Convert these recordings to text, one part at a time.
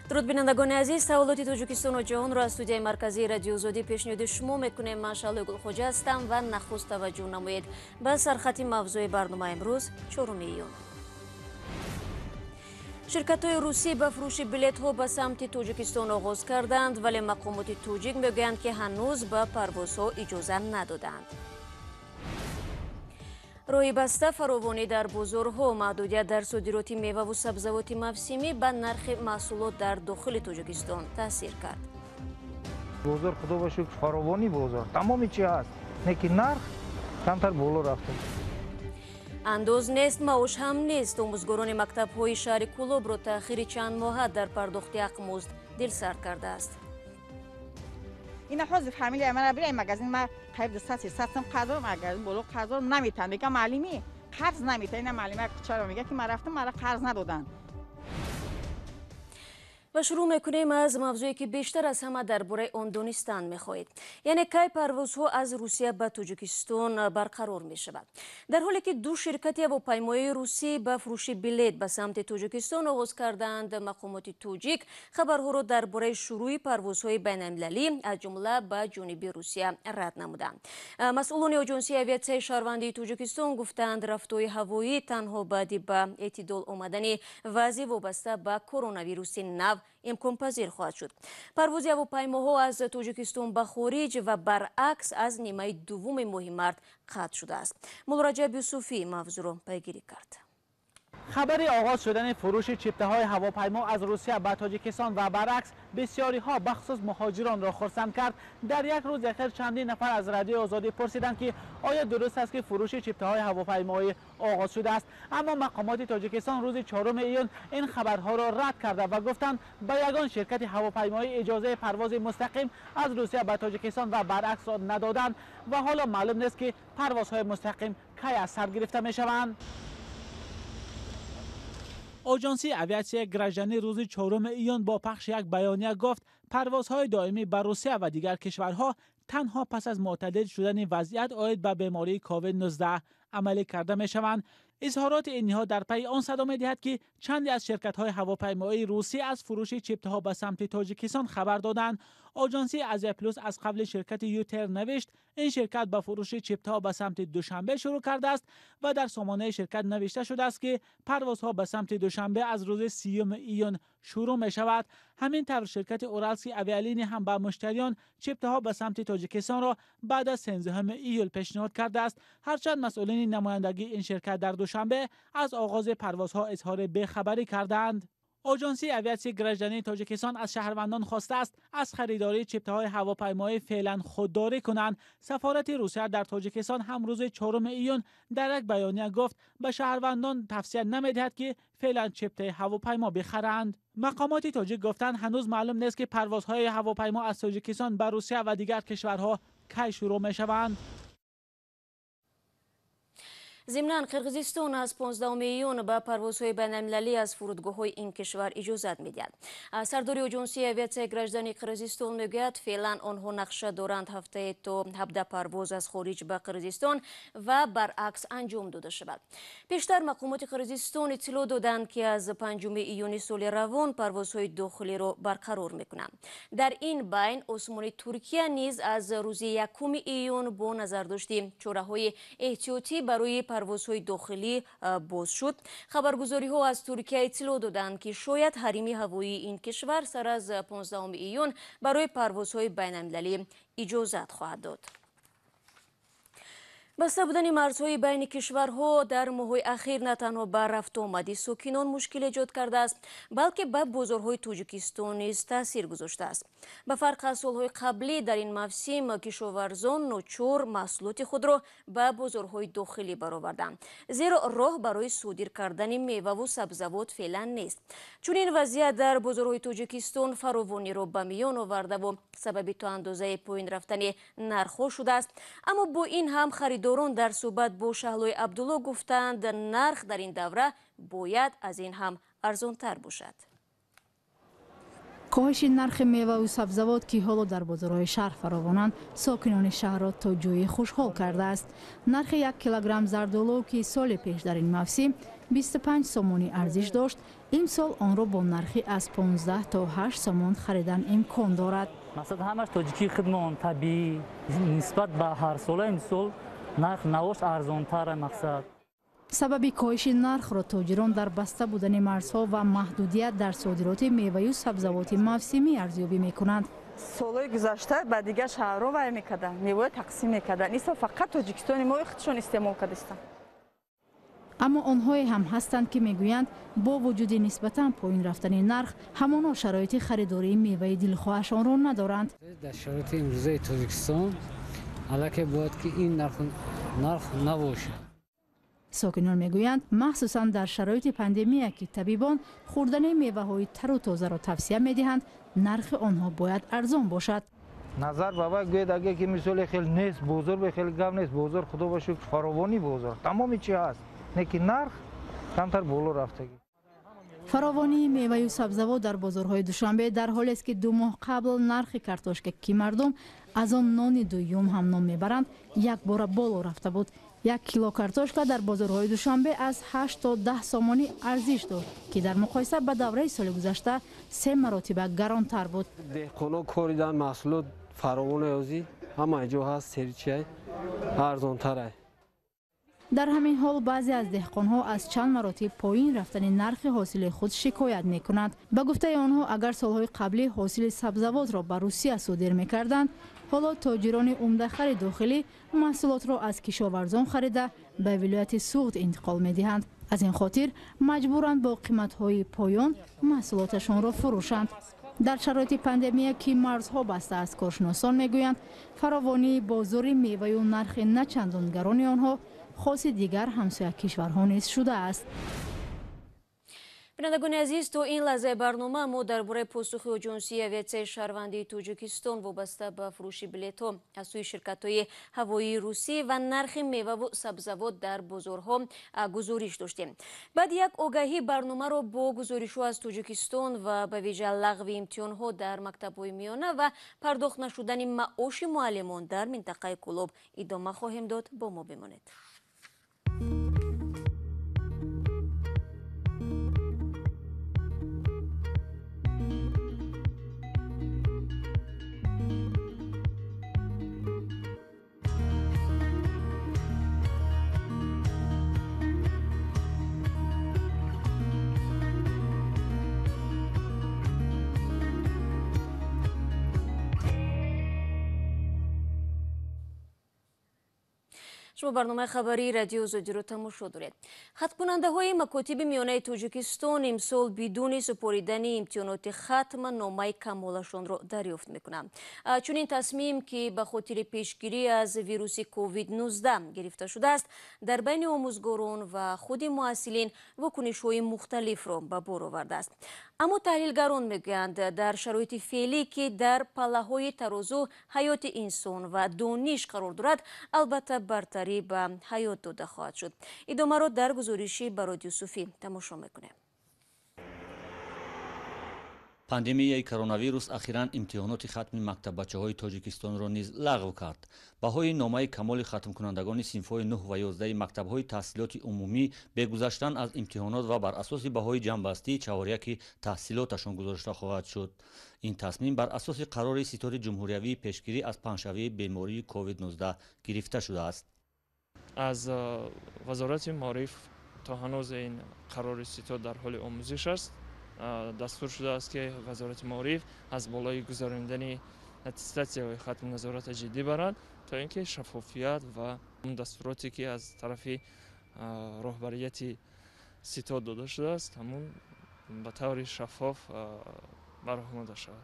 درود بینندگان عزیز، سوالات تاجیکستان و جهان را از استودیوی مرکزی رادیو آزادی پیشنهاد شما میکنیم. من شعله گلخوجه هستم و نخست توجه نمایید به سرخط موضوع برنامه امروز 4 ایون. شرکت‌های روسی به فروش بلیط‌ها به سمت تاجیکستان آغاز کردند، ولی مقامات تاجیک میگویند که هنوز به پروازها اجازه ندادند. روی بسته فراوانی در بازارها، محدودیت در صادرات میوه و سبزوات موسمی به نرخ محصولات در داخل تاجیکستان تاثیر کرد. بازار خدا با شکر فراوانی بازار تمامی چی هست، لیکن نرخ کمتر بالا رفته. انداز نیست، маош هم نیست. آموزگاران مکتب‌های شهر کولوب را تأخیر چند ماه در پرداخت یک مزد دلسرد کرده است. این حوزه فامیلی من برای مغازین ما قریب 200 سم قرضم اگر بالا قرضم نمیتونم دیگه معلمی قرض نمیتونه. این معلمه چرا میگه که من رفتم مرا قرض ندادن. و شروع میکنیم از موضوعی که بیشتر از همه درباره آن دانستن میخواهید، یعنی کی پروازها از روسیه به تاجیکستان برقرار میشود. در حالی که دو شرکت هواپیمایی روسی به فروش بلیط به سمت تاجیکستان آغاز کردند، مقامات تاجیک خبرها را درباره شروع پروازهای بینالمللی از جمله به جنوب روسیه رد نمودند. مسئولان آژانسی آویاسیون شهروندی تاجیکستان گفتند رفتهای هوایی تنها بعد به اعتدال آمدن وضع وابسته به کرونا ویروس نو امکان پذیر خواهد شد. پرواز هواپیماها از تاجیکستان به خارج و برعکس از نیمه دوم ماه مارس قطع شده است. مولرجب یوسفی موضوع را پیگیری کرد. خبر آغاز شدن فروش چپته‌های هواپیما از روسیه به تاجیکستان و برعکس بسیاری ها بخصوص مهاجران را خرسند کرد. در یک روز اخیر چندین نفر از رادیو آزادی پرسیدند که آیا درست است که فروش چپته‌های هواپیمایی آغاز شده است، اما مقامات تاجیکستان روز 4 ایون این خبرها را رد کرده و گفتند به یگان شرکت هواپیمایی اجازه پرواز مستقیم از روسیه به تاجیکستان و برعکس را ندادند و حالا معلوم نیست که پروازهای مستقیم کی از سر گرفته می‌شوند. آژانسی آویاسیون گراژانی روز 4 ایون با پخش یک بیانیه گفت پروازهای دائمی به روسیه و دیگر کشورها تنها پس از معتدل شدن وضعیت عاید به بیماری کووید 19 عملی کرده می شوند. اظهارات اینها در پی آن صدا می دهد که چندی از شرکت‌های هواپیمایی روسی از فروش چپته‌ها به سمت تاجیکستان خبر دادند. آژانسی آزیا پلوس از قبل شرکت یوتر نوشت این شرکت به فروش چپته‌ها به سمت دوشنبه شروع کرده است و در سامانه شرکت نوشته شده است که پروازها به سمت دوشنبه از روز 30 ایون شروع می شود. همین طور شرکت اورالسکی آویالینی هم به مشتریان چپته‌ها به سمت تاجیکستان را بعد از 13 ایول پیشنهاد کرده است، هرچند مسئولین نمایندگی این شرکت در دوشنبه از آغاز پروازها اظهار بی‌خبری کردند. آژانسی آویاسیون گراژانی تاجیکستان از شهروندان خواسته است از خریداری چپته‌های هواپیمایی فعلا خودداری کنند. سفارت روسیه در تاجیکستان هم روز 4 ایون در یک بیانیه گفت به شهروندان توصیه نمی‌دهد که فعلا چپته هواپیما بخرند. مقامات تاجیک گفتند هنوز معلوم نیست که پروازهای هواپیما از تاجیکستان به روسیه و دیگر کشورها کی شروع می‌شوند. ضمناً قرقیزستان از 15 ایون به پروازهای بین‌المللی از فرودگاه‌های این کشور اجازت می‌دهد. سرداری آژانسی آویاسیون گراژانی قرقیزستان میگوید فعلا آنها نقشه دارند هفته تا 17 پرواز از خارج به قرقیزستان و برعکس انجام داده شود. پیشتر مقامات قرقیزستان اطلاع دادند که از 5 ایون سال روان پروازهای داخلی را برقرار می‌کنند. در این بین عثمانی ترکیه نیز از روز 1 ایون با نظرداشت چاره‌های احتیاطی برای پروازهای داخلی باز شد. خبرگزاری ها از ترکیه اطلاع دادند که شاید حریم هوایی این کشور سر از 15 ایون برای پروازهای بین‌المللی اجازت خواهد داد. بسته بودن مرزهای بین کشورها در ماه‌های اخیر نه تنها به رفت و آمد ساکنان مشکل ایجاد کرده است، بلکه به بازارهای تاجیکستان نیز تاثیر گذاشته است. به فرق از سالهای قبلی در این موسم کشاورزان ناچار محصولات خود را به بازارهای داخلی برآوردند، زیرا راه برای صادر کردن میوه و سبزوات فعلا نیست. چون این وضعیت در بازارهای تاجیکستان فراوانی را به میان آورده و سبب تا اندازه پایین رفتن نرخ شده است. اما با این هم خریداران در صحبت با شهلای عبدالله گفتند نرخ در این دوره باید از این هم ارزان‌تر باشد. کاهش نرخ میوه و سبزوات که حالا در بازارهای شهر فراوانند ساکنان شهر را تا جای خوشحال کرده است. نرخ 1 کیلوگرم زردآلو که سال پیش در این موسم 25 سومانی ارزش داشت، این سال آن را با نرخی از 15 تا 8 سومان خریدن امکان دارد. مثلا همش تاجیکی خدمات طبیعی نسبت به هر سال امسال نرخ نواش ارزان‌تر مقصد. سبب کاهش نرخ را تاجران در بسته بودن مرزها و محدودیت در صادرات میوه و سبزوات موسمی ارزیابی میکنند. سالهای گذشته به دیگر شهرها وای میکردن، میوه تقسیم میکردن. این سال فقط تاجیکستانی ما خودشون استعمال کردن. اما آنهایی هم هستند که میگویند با وجود نسبتاً پایین رفتن نرخ همانا شرایط خریداری میوه دلخواهشان را ندارند. در شرایط امروزی تاجیکستان البته باید که این نرخ نباشه. ساکنان میگویند مخصوصاً در شرایط پاندمی که طبیبان خوردن میوه‌های تر و تازه را توصیه میدهند، نرخ آنها باید ارزان باشد. نظر بابا گوید اگه که مثال خیلی نیست بازار به خیلی گم نیست بازار خدا با شکر فراوانی بازار تمامی چی هست نکی نرخ کمتر بالا رفته. فراوانی میوه و سبزوات در بازارهای دوشنبه در حالی است که 2 ماه قبل نرخ کارتوشک که مردم از آن نان دوم هم نام میبرند یک بار بالا رفته بود. 1 کیلو کارتوشکا در بازارهای دوشنبه از 8 تا 10 سومانی ارزش داشت که در مقایسه با دوره سال گذشته 3 مراتب گرانتر بود. دهقانا کاریدن محصولات فراوان یازی همه جا هست سریچه ارزان‌تره. در همین حال بعضی از دهقانها از چند مراتب پایین رفتن نرخ حاصل خود شکایت میکنند. به گفته آنها اگر سالهای قبلی حاصل سبزوات را به روسیه صادر میکردند، حالا تاجران عمده خرید داخلی محصولات را از کشاورزان خریده به ولایت سوخت انتقال میدهند. از این خاطر مجبورند با قیمت‌های پایان محصولاتشان را فروشند. در شرایط پاندمی که مرزها بسته است، کارشناسان میگویند فراوانی بازار میوه و نرخ نه چندان گران آنها خاص دیگر همسایه کشورها نیز شده است. بینندگان عزیز، تو این لحظه برنامه ما درباره پاسخ اجنسی اویاسیای شهروندی تاجیکستان وابسته به فروش بلیط‌ها از سوی شرکت‌های هوایی روسی و نرخ میوه و سبزوات در بازارها گزارش داشتیم. بعد یک آگاهی برنامه را با گزارش‌ها از تاجیکستان و به ویژه لغو امتحان‌ها در مکتب‌های میانه و پرداخت نشدن معاش معلمان در منطقه کلوب ادامه خواهیم داد. با ما بمانید. شما برنامه خبری رادیو زودی رو تماشا دارید. ختم کننده های مکاتب میانه تاجیکستان امسال بدون سپاریدن امتحانات ختم نامه کمالشان را دریافت میکنند. چون این تصمیم که به خاطر پیشگیری از ویروس کووید 19 گرفته شده است، در بین آموزگاران و خود معلمین واکنش های مختلف را به بار آورده است. اما تحلیلگران میگویند در شرایط فعلی که در پله‌های ترازو حیات انسان و دانش قرار دارد، البته برتری به حیات داده خواهد شد. ادامه را در گزارشی برای یوسفی تماشا میکنیم. پاندمیای کرونا ویروس اخیراً امتحانات ختم مکتب بچه‌های تاجیکستان را نیز لغو کرد. بهای نامه کمال ختم کنندگان صنف‌های 9 و 11 مکتب‌های تحصیلات عمومی به گذشتن از امتحانات و بر اساس بهای جنبسته چهارک تحصیلاتشان گذاشته خواهد شد. این تصمیم بر اساس قرار ستاد جمهوریوی پیشگیری از پنجشنبه بیماری کووید 19 گرفته شده است. از وزارت معارف تا هنوز این قرار ستاد در حال آموزش است. دستور شده است که وزارت معارف از بالای گذراندن اتستاسیای ختم نظارت جدی برد تا اینکه شفافیت و اون دستوراتی که از طرف رهبریت ستاد داده شده است همون به طور شفاف برآورده شود.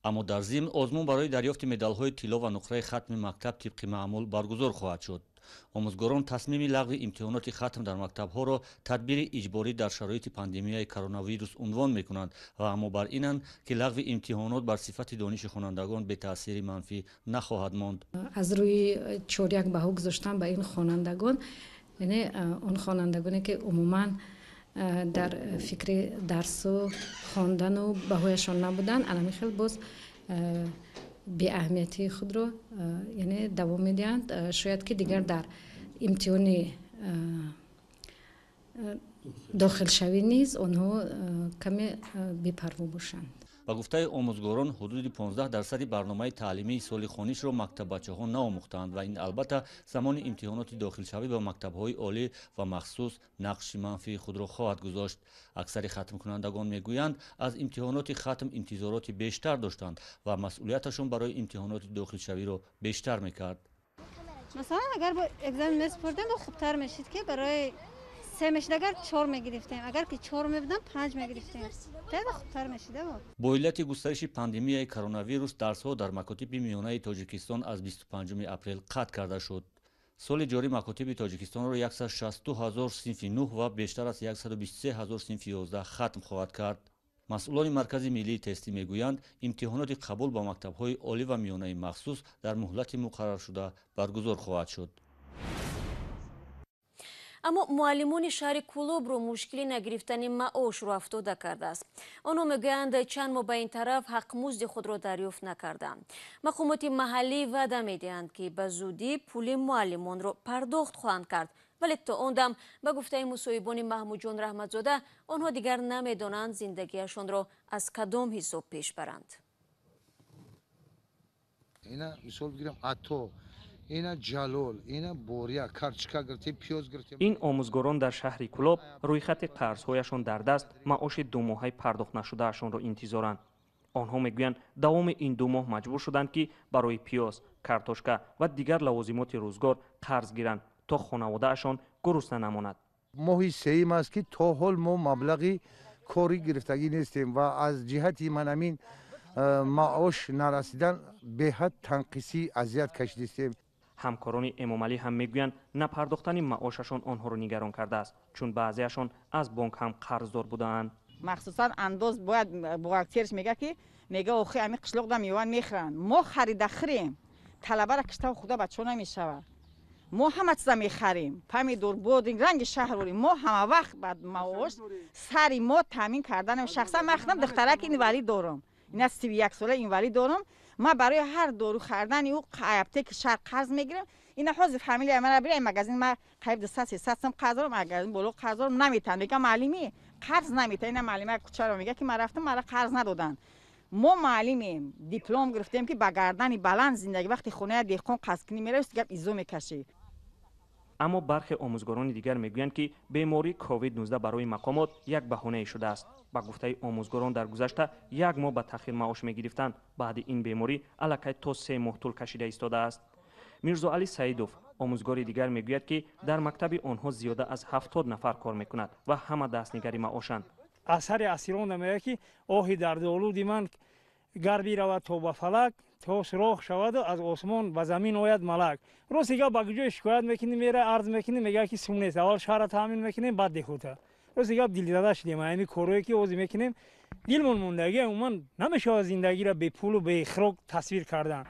اما در ضمن آزمون برای دریافت مدال‌های طلا و نقره ختم مکتب طبق معمول برگزار خواهد شد. آموزگاران تصمیم لغو امتحانات ختم در مکتب‌ها را تدبیر اجباری در شرایط پاندمیای کرونا ویروس عنوان می‌کنند و اما بر اینند که لغو امتحانات بر صفت دانش خوانندگان به تاثیر منفی نخواهد ماند. از روی چهارک بها گذاشتن به این خوانندگان، یعنی اون خوانندگانی که عموماً дар фикри дарсу хондану баҳояшон набуданд. алами хел боз беаҳамиятии худро яъне давом медиҳанд. шояд ки дигар дар имтиҳони дохилшавӣ низ онҳо каме бепарво бошанд. ба гуфтаи омӯзгорон ҳудуди 15% барномаи таълимии соли хонишро мактаббачаҳо наомӯхтаанд ва ин албатта замони имтиҳоноти дохилшавӣ ба мактабҳои олӣ ва махсус нақши манфии худро хоҳад гузошт. аксари хатмкунандагон мегӯянд аз имтиҳоноти хатм интизороти бештар доштанд ва масъулияташон барои имтиҳоноти дохилшавиро бештар мекард. масалан агар бо экзамен месупурдем хубтар мешид ки барои 3 мешид, агар 4 мегирифтем, агар ки 4 мебудам 5 мегирифтем. Тайда хубтар мешида бо. бо иллати густариши пандемияи коронавирус дарсҳо дар макотиби миёнаи Тоҷикистон аз 25 апрел қатъ карда шуд. соли ҷорӣ макотиби Тоҷикистонро 162 000 синфи 9 ва бештар аз 123 000 синфи 11 хатм хоҳад кард. масъулони маркази миллии тестӣ мегӯянд, имтиҳоноти қабул ба мактабҳои олӣ ва миёнаи махсус дар муҳлати муқарраршуда баргузор хоҳад шуд. аммо муаллимони шаҳри Кулобро мушкили нагирифтани маошро афтода кардааст. онҳо мегӯянд чанд моҳ ба ин тараф ҳақмузди худро дарёфт накарданд. мақомоти маҳаллӣ ваъда медиҳанд ки ба зудӣ пули муаллимонро пардохт хоҳанд кард, вале то он дам ба гуфтаи мусоҳибони маҳмудҷон раҳматзода онҳо дигар намедонанд зиндагиашонро аз кадом ҳисоб пеш баранд. ина мисол бигирам ато ина ҷалол ина бория карчка гиртем пиёз гиртем. ин омӯзгорон дар шаҳри Кулоб рӯйхати қарзҳояшон дар даст маоши 2 моҳаи пардохт нашудаашонро интизоранд. онҳо мегӯянд давоми ин 2 моҳ маҷбур шуданд ки барои пиёз, картошка ва дигар лавозимоти рӯзгор қарз гиранд то хонаводаашон гурусна намонад. моҳи сеюм аст ки то ҳол мо маблағи кори гирифтагӣ нестем ва аз ҷиҳати манамин маош нарасидан беҳад танқисӣ азият кашидистем. ҳамкорони эмомалӣ ҳам мегӯянд напардохтани маошашон онҳоро нигарон кардааст, чун баъзеашон аз бонк ҳам қарздор будаанд. махсусан андоз бояд бухгалтериш мега ки мега охи ами қишлоқда меван мехӯранд. мо харида хӯрем, талабара киштав худа бачо намешавад. мо ҳама чиза мехарем, помидор, бодинг, ранги шаҳрвори. мо ҳама вақт ба маош сари мо таъмин карданам. шахсан ман худам духтараки инвалид дорам. ина 31 сола инвалид дорам. ма барои ҳар дору хардани ӯ аптеки шаҳр қарз мегирам. ина ҳозир фамилия мара бира ин магазин ма қайб 200-300 сом қарз дорам, агар боло қарз дорам наметам. мегам маълими қарз наметам. ина маълима кучаро мега ки ман рафтам мара қарз надоданд. мо маълимем, диплом гирифтем ки ба гардани баланд зиндагӣ вақти хонаи деҳқон қазкинӣ меравӣ гап изо мекашӣ. аммо бархе омӯзгорони дигар мегӯянд ки бемории COVID-19 барои мақомот як баҳонае шудааст. ба гуфтаи омӯзгорон дар гузашта 1 моҳ ба таъхир маош мегирифтанд. баъди ин беморӣ аллакай то 3 моҳ тӯл кашида истодааст. мирзоалӣ саидов омӯзгори дигар мегӯяд ки дар мактаби онҳо зиёда аз 70 нафар кор мекунад ва ҳама дастнигари маошанд. асари асирон намеяд ки оҳи дардолуди ман гар биравад то ба фалак то суроғ шаваду аз осмон ба замин ояд малак. ростига ба куҷои шикоят мекунӣ мера арз мекунӣ мега ки сум нест. аввал шаҳрро таъмин мекунем баъд дехота. ростига дилзада шудем. ами корое ки ҳозир мекунем дилмон мондагӣ умуман намешавад зиндагиро бепулу бехӯрок тасвир кардан.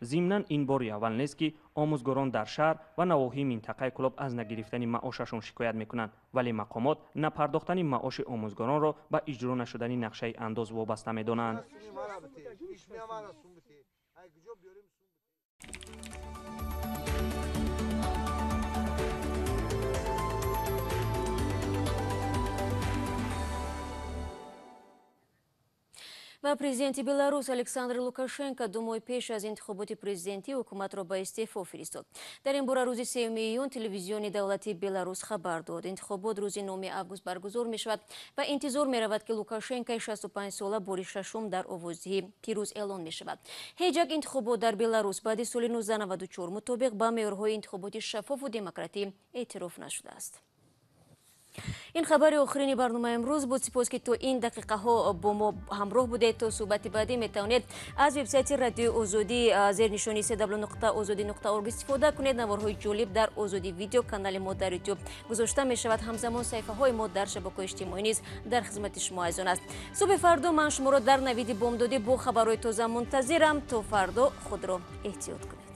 зимнан ин бори аввал нест ки омӯзгорон дар шаҳр ва навоҳии минтақаи Кулоб аз нагирифтани маошашон шикоят мекунанд, вале мақомот напардохтани маоши омӯзгоронро ба иҷро нашудани нақшаи андоз вобаста медонанд. ва президенти Беларус Александр Лукашенко 2 моҳ пеш аз интихоботи президентӣ ҳукуматро ба истеъфо фиристод. дар ин бора рӯзи 3 июн телевизиони давлати Беларус хабар дод. интихобот рӯзи 9 август баргузор мешавад ва интизор меравад ки Лукашенко 65 сола бори шашум дар овоздиҳӣ пирӯз эълон мешавад. ҳеҷ як интихобот дар Беларус баъди соли 1994 мутобиқ ба меъёрҳои интихоботи шаффофу демократӣ эътироф нашудааст. ин хабари охирини барномаи имрӯз буд. сипос ки то ин дақиқаҳо бо мо ҳамроҳ будед. то суҳбати баъдӣ метавонед аз вебсайти радиои озодӣ зернишони cw.ozodi.org истифода кунед. наворҳои ҷолиб дар озодӣ видео канали мо дар ютуб гузошта мешавад. ҳамзамон саҳифаҳои мо дар шабакаҳои иҷтимоӣ низ дар хизмати шумо айзон аст. субҳи фардо ман шуморо дар навиди бомдодӣ бо хабарҳои тоза мунтазирам. то фардо худро эҳтиёт кунед.